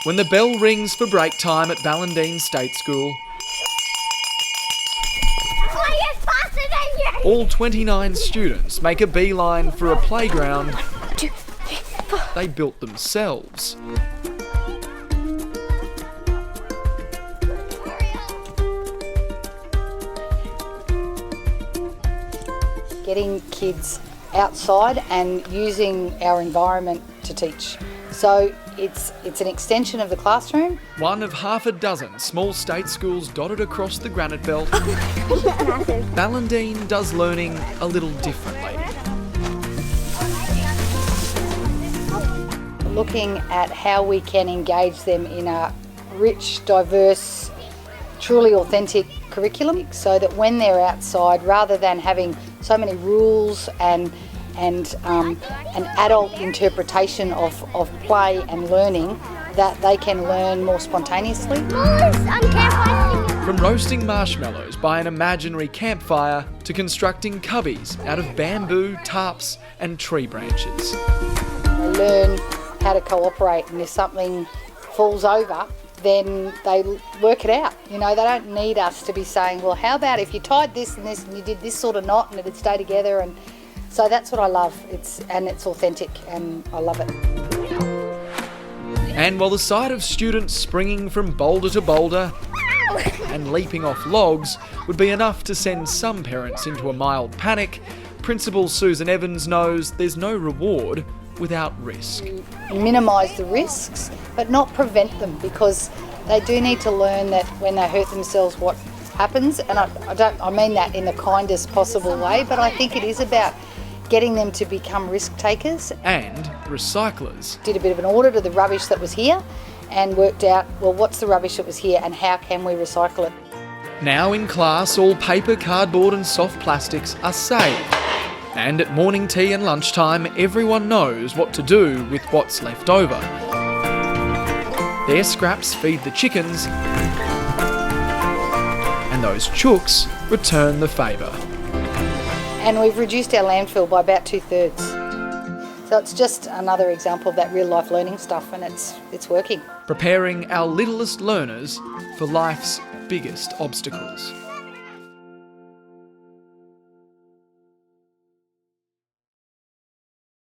When the bell rings for break time at Ballandean State School, all 29 students make a beeline for a playground they built themselves. Getting kids outside and using our environment to teach. So it's an extension of the classroom. One of half a dozen small state schools dotted across the granite belt, Ballandean does learning a little differently. Looking at how we can engage them in a rich, diverse, truly authentic curriculum, so that when they're outside, rather than having so many rules and an adult interpretation of play and learning, that they can learn more spontaneously. From roasting marshmallows by an imaginary campfire to constructing cubbies out of bamboo, tarps and tree branches. They learn how to cooperate, and if something falls over, then they work it out. You know, they don't need us to be saying, well, how about if you tied this and this and you did this sort of knot and it'd stay together. And so that's what I love. It's authentic and I love it. And while the sight of students springing from boulder to boulder and leaping off logs would be enough to send some parents into a mild panic, Principal Susan Evans knows there's no reward without risk. Minimise the risks, but not prevent them, because they do need to learn that when they hurt themselves, what happens. And I mean that in the kindest possible way, but I think it is about getting them to become risk takers. And recyclers. Did a bit of an audit of the rubbish that was here and worked out, well, what's the rubbish that was here and how can we recycle it? Now in class, all paper, cardboard and soft plastics are saved. And at morning tea and lunchtime, everyone knows what to do with what's left over. Their scraps feed the chickens, and those chooks return the favour. And we've reduced our landfill by about 2/3. So it's just another example of that real life learning stuff, and it's working. Preparing our littlest learners for life's biggest obstacles.